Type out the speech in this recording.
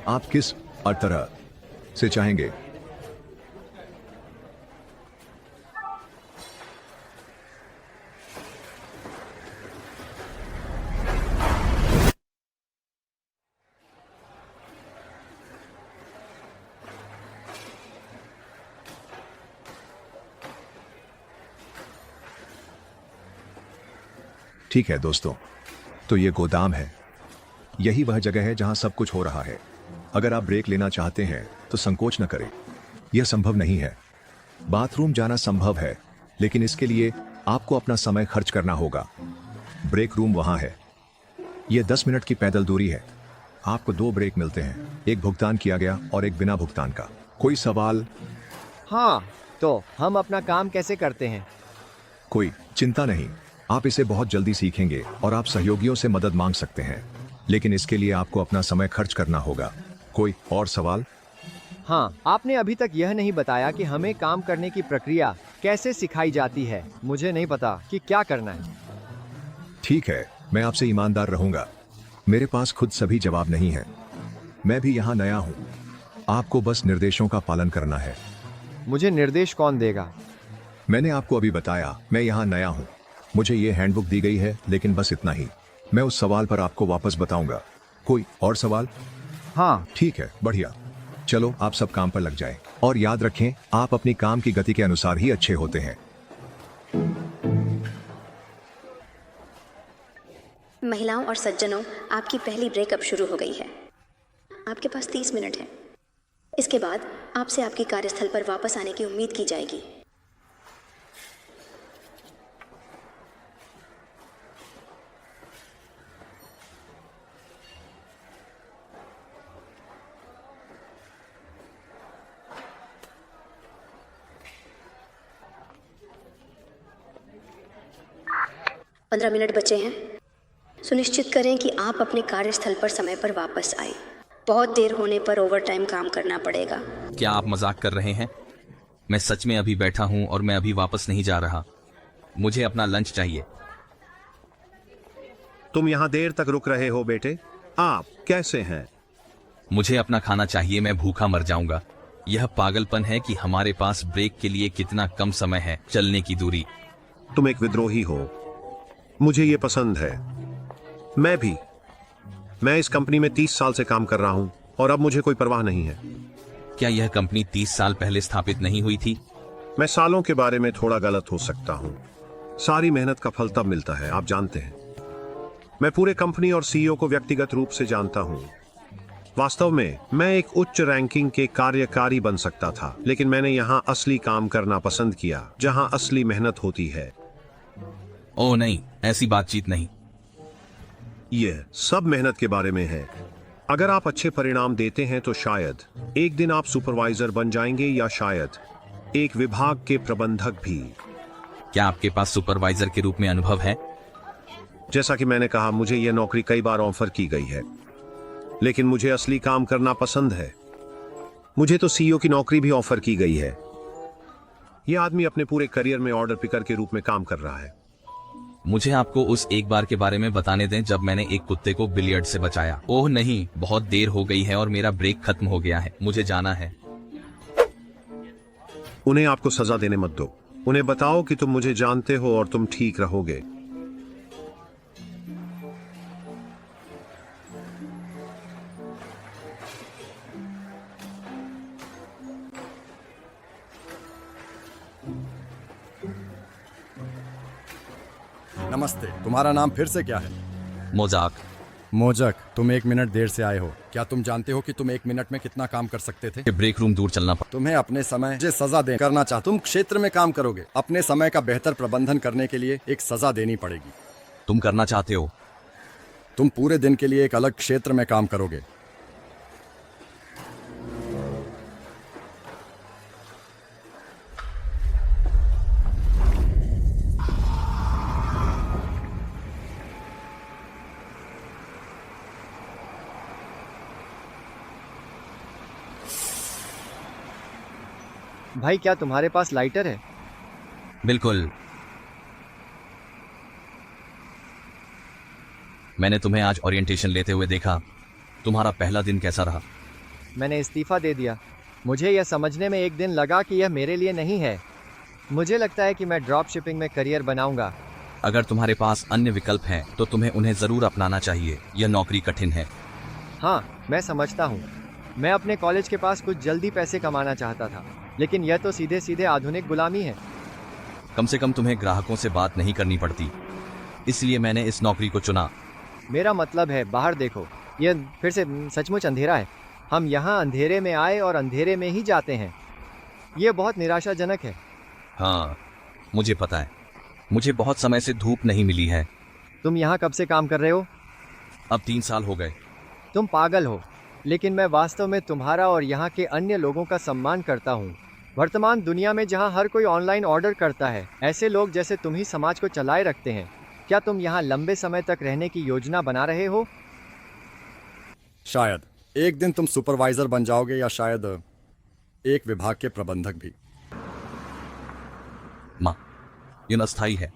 आप किस तरह से चाहेंगे? ठीक है दोस्तों, तो ये गोदाम है। यही वह जगह है जहां सब कुछ हो रहा है। अगर आप ब्रेक लेना चाहते हैं तो संकोच न करें। यह संभव नहीं है। बाथरूम जाना संभव है, लेकिन इसके लिए आपको अपना समय खर्च करना होगा। ब्रेक रूम वहां है। यह 10 मिनट की पैदल दूरी है। आपको 2 ब्रेक मिलते हैं, एक भुगतान किया गया और एक बिना भुगतान का। कोई सवाल? हाँ, तो हम अपना काम कैसे करते हैं? कोई चिंता नहीं, आप इसे बहुत जल्दी सीखेंगे और आप सहयोगियों से मदद मांग सकते हैं, लेकिन इसके लिए आपको अपना समय खर्च करना होगा। कोई और सवाल? हाँ, आपने अभी तक यह नहीं बताया कि हमें काम करने की प्रक्रिया कैसे सिखाई जाती है। मुझे नहीं पता कि क्या करना है। ठीक है, मैं आपसे ईमानदार रहूंगा। मेरे पास खुद सभी जवाब नहीं है। मैं भी यहाँ नया हूँ। आपको बस निर्देशों का पालन करना है। मुझे निर्देश कौन देगा? मैंने आपको अभी बताया, मैं यहाँ नया हूँ। मुझे ये हैंडबुक दी गई है, लेकिन बस इतना ही। मैं उस सवाल पर आपको वापस बताऊंगा। कोई और सवाल? हाँ। ठीक है, बढ़िया। चलो आप सब काम पर लग जाएं। और याद रखें, आप अपनी काम की गति के अनुसार ही अच्छे होते हैं। महिलाओं और सज्जनों, आपकी पहली ब्रेक अब शुरू हो गई है। आपके पास 30 मिनट है। इसके बाद आपसे आपकी कार्यस्थल पर वापस आने की उम्मीद की जाएगी। पंद्रह मिनट बचे हैं। सुनिश्चित करें कि आप अपने कार्यस्थल पर समय पर वापस आए। बहुत देर होने पर ओवरटाइम काम करना पड़ेगा। क्या आप मजाक कर रहे हैं? मैं सच में अभी बैठा हूं और मैं अभी वापस नहीं जा रहा। मुझे अपना लंच चाहिए। तुम यहाँ देर तक रुक रहे हो बेटे? आप कैसे हैं? मुझे अपना खाना चाहिए, मैं भूखा मर जाऊंगा। यह पागलपन है कि हमारे पास ब्रेक के लिए कितना कम समय है। चलने की दूरी। तुम एक विद्रोही हो। मुझे ये पसंद है। मैं इस कंपनी में 30 साल से काम कर रहा हूं और अब मुझे कोई परवाह नहीं है। क्या यह कंपनी 30 साल पहले स्थापित नहीं हुई थी? मैं सालों के बारे में थोड़ा गलत हो सकता हूं। सारी मेहनत का फल तब मिलता है, आप जानते हैं। मैं पूरे कंपनी और सीईओ को व्यक्तिगत रूप से जानता हूं। वास्तव में मैं एक उच्च रैंकिंग के कार्यकारी बन सकता था, लेकिन मैंने यहां असली काम करना पसंद किया, जहां असली मेहनत होती है। ओह नहीं, ऐसी बातचीत नहीं। यह सब मेहनत के बारे में है। अगर आप अच्छे परिणाम देते हैं तो शायद एक दिन आप सुपरवाइजर बन जाएंगे, या शायद एक विभाग के प्रबंधक भी। क्या आपके पास सुपरवाइजर के रूप में अनुभव है? जैसा कि मैंने कहा, मुझे यह नौकरी कई बार ऑफर की गई है, लेकिन मुझे असली काम करना पसंद है। मुझे तो सीईओ की नौकरी भी ऑफर की गई है। यह आदमी अपने पूरे करियर में ऑर्डर पिकर के रूप में काम कर रहा है। मुझे आपको उस एक बार के बारे में बताने दें जब मैंने एक कुत्ते को बिलियर्ड से बचाया। ओह नहीं, बहुत देर हो गई है और मेरा ब्रेक खत्म हो गया है। मुझे जाना है। उन्हें आपको सजा देने मत दो। उन्हें बताओ कि तुम मुझे जानते हो और तुम ठीक रहोगे। नमस्ते, तुम्हारा नाम फिर से क्या है? मोजाक। मोजक, तुम 1 मिनट देर से आए हो। क्या तुम जानते हो कि तुम 1 मिनट में कितना काम कर सकते थे? ब्रेक रूम दूर चलना पड़ा। तुम्हें अपने समय जो सजा दे करना चाह, तुम क्षेत्र में काम करोगे। अपने समय का बेहतर प्रबंधन करने के लिए एक सजा देनी पड़ेगी। तुम करना चाहते हो? तुम पूरे दिन के लिए एक अलग क्षेत्र में काम करोगे। भाई, क्या तुम्हारे पास लाइटर है? बिल्कुल। मैंने तुम्हें आज ओरिएंटेशन लेते हुए देखा। तुम्हारा पहला दिन कैसा रहा? मैंने इस्तीफा दे दिया। मुझे यह समझने में एक दिन लगा कि यह मेरे लिए नहीं है। मुझे लगता है कि मैं ड्रॉप शिपिंग में करियर बनाऊंगा। अगर तुम्हारे पास अन्य विकल्प हैं तो तुम्हें उन्हें जरूर अपनाना चाहिए। यह नौकरी कठिन है। हाँ, मैं समझता हूँ। मैं अपने कॉलेज के पास कुछ जल्दी पैसे कमाना चाहता था, लेकिन यह तो सीधे सीधे आधुनिक गुलामी है। कम से कम तुम्हें ग्राहकों से बात नहीं करनी पड़ती, इसलिए मैंने इस नौकरी को चुना। मेरा मतलब है, बाहर देखो, यह फिर से सचमुच अंधेरा है। हम यहाँ अंधेरे में आए और अंधेरे में ही जाते हैं। यह बहुत निराशाजनक है। हाँ, मुझे पता है। मुझे बहुत समय से धूप नहीं मिली है। तुम यहाँ कब से काम कर रहे हो? अब 3 साल हो गए। तुम पागल हो, लेकिन मैं वास्तव में तुम्हारा और यहाँ के अन्य लोगों का सम्मान करता हूँ। वर्तमान दुनिया में जहाँ हर कोई ऑनलाइन ऑर्डर करता है, ऐसे लोग जैसे तुम ही समाज को चलाए रखते हैं। क्या तुम यहाँ लंबे समय तक रहने की योजना बना रहे हो? शायद एक दिन तुम सुपरवाइजर बन जाओगे, या शायद एक विभाग के प्रबंधक भी। माँ, यह अस्थायी है।